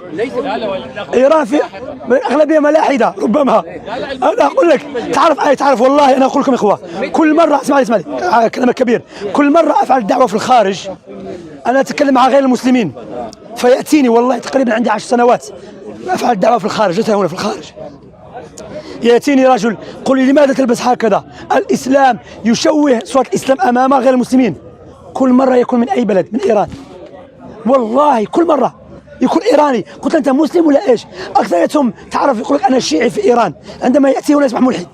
ايران في اغلبيه ملاحده ربما. انا اقول لك تعرف والله انا اقول لكم اخوه كل مره اسمعني كلامك كبير. كل مره افعل دعوه في الخارج انا اتكلم مع غير المسلمين فياتيني والله تقريبا عندي 10 سنوات افعل دعوه في الخارج. ليس هنا في الخارج ياتيني رجل قل لي لماذا تلبس هكذا؟ الاسلام يشوه صوره الاسلام امام غير المسلمين. كل مره يكون من اي بلد من ايران. والله كل مره يكون ايراني. قلت انت مسلم ولا ايش؟ اكثرتهم تعرف يقول لك انا شيعي في ايران عندما ياتي هنا يصبح ملحد.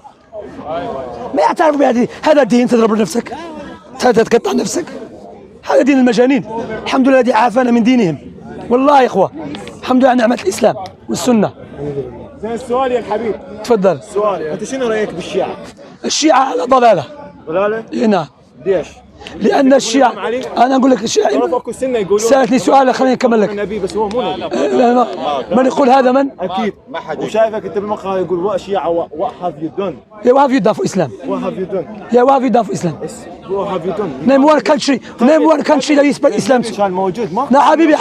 ما يعترف بهذه. هذا دين تضرب نفسك تقطع نفسك. هذا دين المجانين. الحمد لله الذي عافانا من دينهم. والله يا اخوه الحمد لله على نعمه الاسلام والسنه. زين السؤال يا الحبيب. تفضل. السؤال انت شنو رايك بالشيعة؟ الشيعة على ضلالة. ضلالة؟ نعم. ليش؟ لأن الشيعة، أنا أقول لك الشيعة سألتني سؤال خليني أكمل لك. نبي بس هو مو نبي. من يقول هذا من؟ اكيد وشايفك انت بالمقهى يقول وشيعة what have you done Yeah, what have you done for Islam? what have you done Yeah, what have you done for Islam? what have you done Name one country that you spread Islam to. كان موجود ما لا حبيبي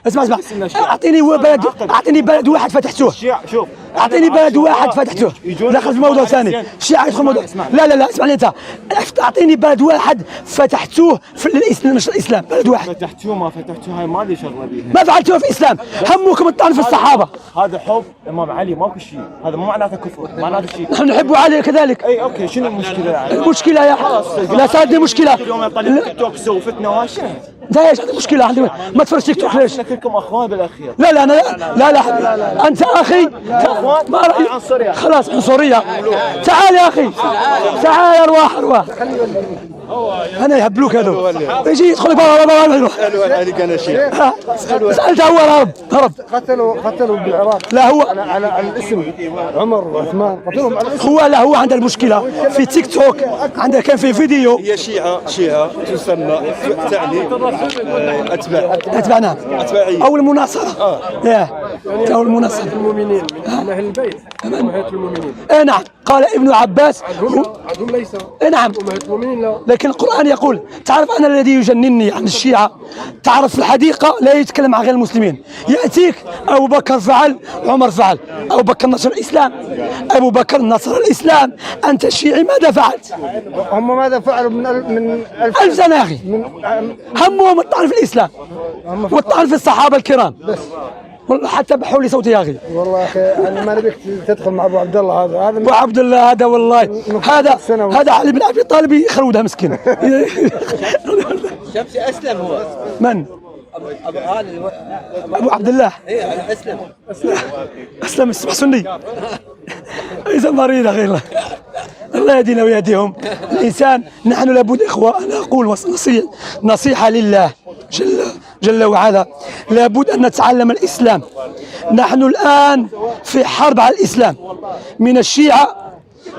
اسمع أعطيني بلد واحد فتحتوه. شوف أعطيني بلد واحد فتحتوه. دخل في موضوع ثاني. الشيعة يدخل موضوع. لا اسمعني أنت. أعطيني بلد واحد فتحتوه في الإسلام. بلد واحد. فتحتوه ما فتحتوه هاي ما لي شغله بيها. ما فعلتوه في الإسلام. همكم الطعن في الصحابة. هذا حب امام علي ماكو شيء، هذا مو معناته كفر، معناته شيء. نحن نحب علي كذلك. اي اوكي شنو المشكله يعني؟ المشكلة يا لا صارت لي مشكلة. اليوم يطلع تيك توك سووا فتنه شنو؟ لا ايش عندي مشكلة عندي ما تفرج تيك توك ليش؟ كلكم اخوان بالاخير. لا لا حبيبي أنت أخي ما رأيك؟ عنصرية خلاص عنصرية. تعال يا أخي تعال أرواح أنا يهبلوك هذول يجي يدخل عليك انا شيء سألت هو هرب قتلوا بالعراق. لا هو على الاسم عمر وعثمان قتلهم على الاسم. هو عنده المشكلة في تيك توك. عنده كان في فيديو هي شيعة تسمى تعني أتباع نعم أتباعية أو المناصرة أو المناصرة المؤمنين من أهل البيت أمهات المؤمنين. نعم قال ابن عباس عندهم ليس نعم أمهات المؤمنين لا. لكن القرآن يقول تعرف أنا الذي يجنني عن الشيعة تعرف في الحديقة لا يتكلم عن غير المسلمين. يأتيك أبو بكر فعل عمر فعل أبو بكر نصر الإسلام أبو بكر نصر الإسلام أنت الشيعي ماذا فعلت؟ هم ماذا فعلوا من 1000 سنة يا أخي همهم الطعن في الإسلام والطعن في الصحابة الكرام حتى بحولي صوتي يا أخي. والله يا أخي أنا ما نبيك تدخل مع أبو عبد الله هذا أبو عبد الله هذا والله هذا علي بن أبي طالب يخرودها مسكين. شمسي أسلم هو من؟ أبو عبد الله أسلم الصبح سني إذا مريض أخي الله يهدينا ويهديهم. الإنسان نحن لابد إخوة أنا أقول نصيحة لله جل وعلا لابد أن نتعلم الإسلام. نحن الآن في حرب على الإسلام من الشيعة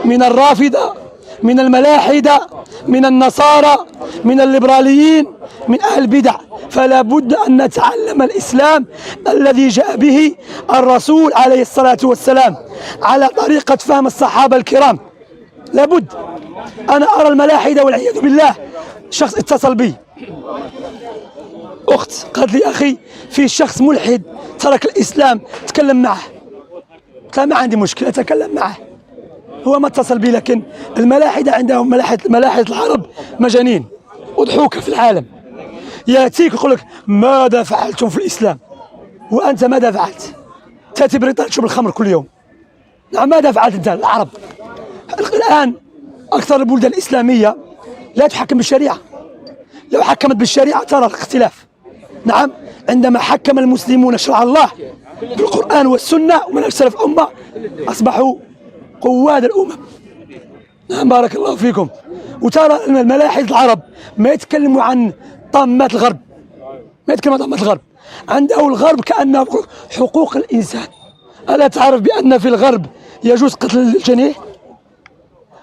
من الرافضة من الملاحدة من النصارى من الليبراليين من أهل البدع. فلا بد أن نتعلم الإسلام الذي جاء به الرسول عليه الصلاة والسلام على طريقة فهم الصحابة الكرام. لابد. أنا أرى الملاحدة والعياذ بالله. شخص اتصل بي أخت قالت لي أخي في شخص ملحد ترك الإسلام تكلم معه. قال ما عندي مشكلة أتكلم معه. هو ما اتصل بي لكن الملاحدة عندهم ملاحدة العرب مجانين وضحوكة في العالم. يأتيك يقول لك ماذا فعلتم في الإسلام وأنت ماذا فعلت؟ تأتي بريطانيا تشرب الخمر كل يوم. نعم ماذا فعلت أنت العرب؟ الآن أكثر البلدان الإسلامية لا تحكم بالشريعة. لو حكمت بالشريعة ترى الاختلاف. نعم عندما حكم المسلمون شرع الله بالقرآن والسنة ومن سلف الأمة أصبحوا قواد الأمم. نعم بارك الله فيكم. وترى الملاحد العرب ما يتكلموا عن طامات الغرب ما يتكلموا عن طامات الغرب. عنده الغرب كأنه حقوق الإنسان. ألا تعرف بأن في الغرب يجوز قتل الجنيه؟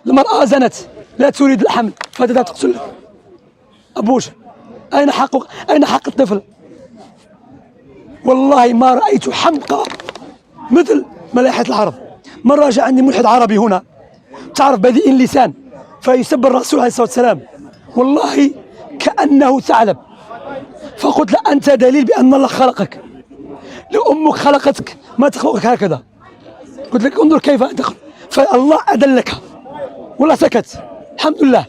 المرأة زنت لا تريد الحمل فتذهب تقتل أبوش. أين حق الطفل؟ والله ما رأيت حمقى مثل ملاحة العرب. مرة جاء عندي ملحد عربي هنا تعرف بذيء اللسان فيسب الرسول عليه الصلاة والسلام والله كأنه ثعلب. فقلت له أنت دليل بأن الله خلقك. لو أمك خلقتك ما تخلقك هكذا. قلت لك انظر كيف أنت فالله أدلك والله سكت الحمد لله.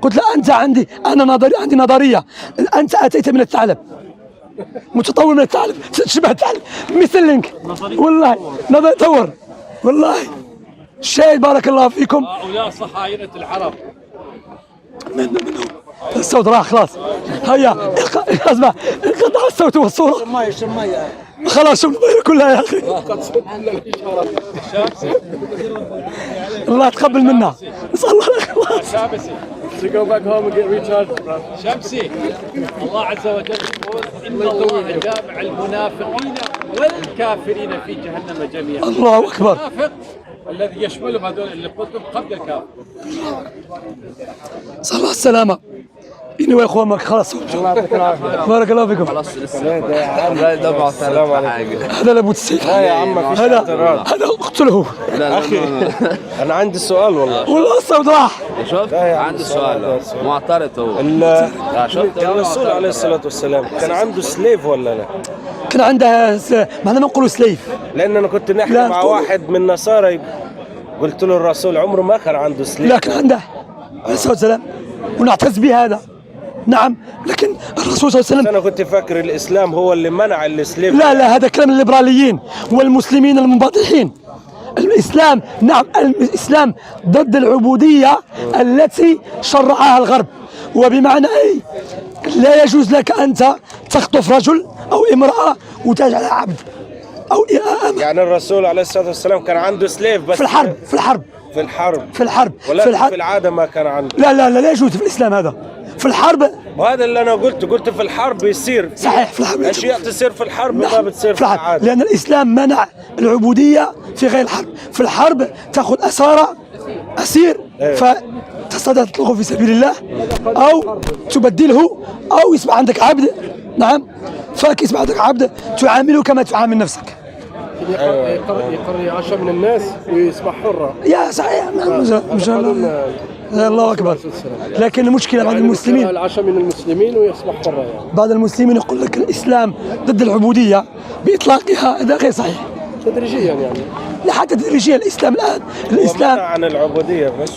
قلت له أنت عندي نظرية أنت أتيت من الثعلب متطور من الثعلب تشبه الثعلب مثلك والله تطور والله. الشاهد بارك الله فيكم هؤلاء صهاينة العرب منهم الصوت راح خلاص. هيا اسمع انقطع الصوت والصورة خلاص شوف كلها يا أخي الله يتقبل منا نسأل الله الإخلاص. شمسي الله عز وجل يقول إن الله جامع المنافقين والكافرين في جهنم جميعا. الله أكبر. المنافق الذي يشملهم هذول اللي قلتم قبل الكافر. صلى الله السلامة. بيني ويا اخوانك خلاص. بارك الله فيكم. السلام عليكم. هذا لابد السيف. لا يا عم ما فيش هذا اقتله. اخي انا عندي سؤال والله الصوت راح. شفت عنده سؤال معترض هو. الرسول عليه الصلاة والسلام كان عنده سليف ولا لا؟ كان عنده ما احنا نقولوا سليف، لان انا كنت نحكي مع واحد من النصارى قلت له الرسول عمره ما كان عنده سليف. لا كان عنده عليه الصلاة والسلام ونعتز بهذا. نعم لكن الرسول صلى الله عليه وسلم انا كنت فاكر الاسلام هو اللي منع السليف. لا هذا كلام الليبراليين والمسلمين المنبطحين. الإسلام نعم الإسلام ضد العبودية التي شرعها الغرب، وبمعنى أي لا يجوز لك أنت تخطف رجل أو امرأة وتجعلها عبد أو يعني الرسول عليه الصلاة والسلام كان عنده سليف بس في الحرب ولا في العادة ما كان عنده. لا يجوز في الإسلام هذا في الحرب. وهذا اللي أنا قلت في الحرب يصير صحيح في الحرب أشياء تصير في الحرب ما بتصير في العادة، لأن الإسلام منع العبودية في غير الحرب. في الحرب تأخذ أسير فتستطيع تطلقه في سبيل الله أو تبدله أو يصبح عندك عبد. نعم فيصبح عندك عبد تعامله كما تعامل نفسك. يقري 10 من الناس ويصبح حرة. يا صحيح ما شاء الله الله أكبر. لكن المشكلة بعض المسلمين 10 من المسلمين ويصبح حرة يعني. بعض المسلمين يقول لك الإسلام ضد العبودية بإطلاقها، هذا غير صحيح. تدريجيا يعني. لا حتى تدريجيا الإسلام الآن الإسلام عن العبودية بس.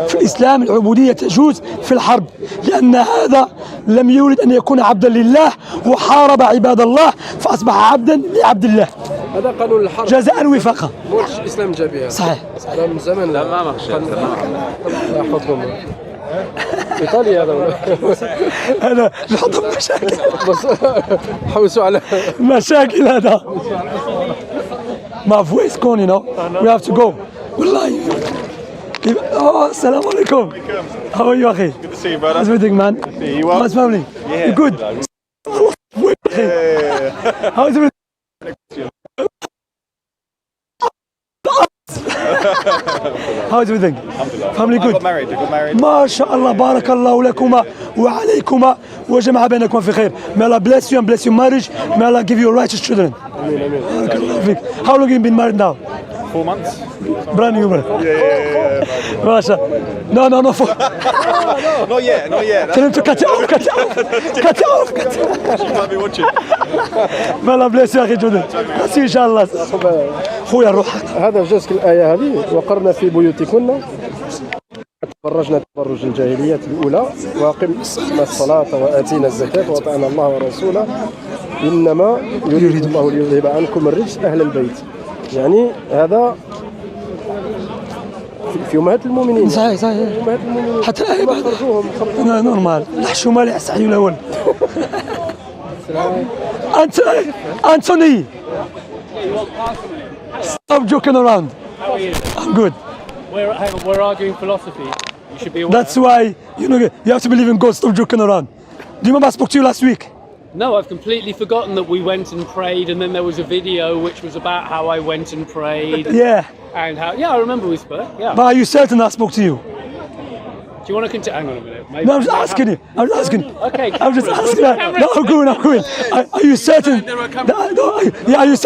في الإسلام العبودية تجوز في الحرب، لأن هذا لم يولد أن يكون عبدا لله وحارب عباد الله فأصبح عبدا لعبد الله. هذا قانون الحرب جزاء وفاقا. مش الإسلام جابها. صحيح. هذا من زمان. لا ما مخشى. لا حكم. إيطاليا هذا نحطهم مشاكل. بس حوسوا على مشاكل هذا. ما voice gone you know. We have to go. والله. السلام عليكم. How are you أخي? Good to see you, brother. How's everything man? You well? How's family? Yeah. You good? How's everything? How's everything? Family good? I got married. ما شاء الله بارك الله لكما وعليكما وجمع بينكما في خير. May Allah bless you and bless your marriage. May Allah give you righteous children. بارك الله فيك. How long have you been married now? 4 months. Brand new man. Yeah. ما شاء الله. No. Not yet. Tell him to cut it off. You might be watching. May Allah bless you أخي جودن. بس إن شاء الله. خويا روح. هذا جزء الآية هذه وقرنا في بيوتكن تبرجنا تبرج الجاهلية الأولى وأقمنا الصلاة وآتينا الزكاة وأطعنا الله ورسوله إنما يريد الله ليذهب عنكم الرجس أهل البيت. يعني هذا في أمهات المؤمنين. صحيح. أمهات المؤمنين حتى الآية بعد خرجوهم نورمال. الحشومة اللي يستحيوا الأول. Anthony. Stop joking around. I'm good. We're arguing philosophy. You should be aware. That's why you have to believe in God. Stop joking around. Do you remember I spoke to you last week? No, I've completely forgotten that we went and prayed, and then there was a video which was about how I went and prayed. Yeah. And how? Yeah, I remember we spoke. Yeah. But are you certain I spoke to you? Do you want to continue? Hang on a minute. Maybe. No, I'm just asking you. Okay. I'm just asking. No, I'm going. Are you certain? Are you certain?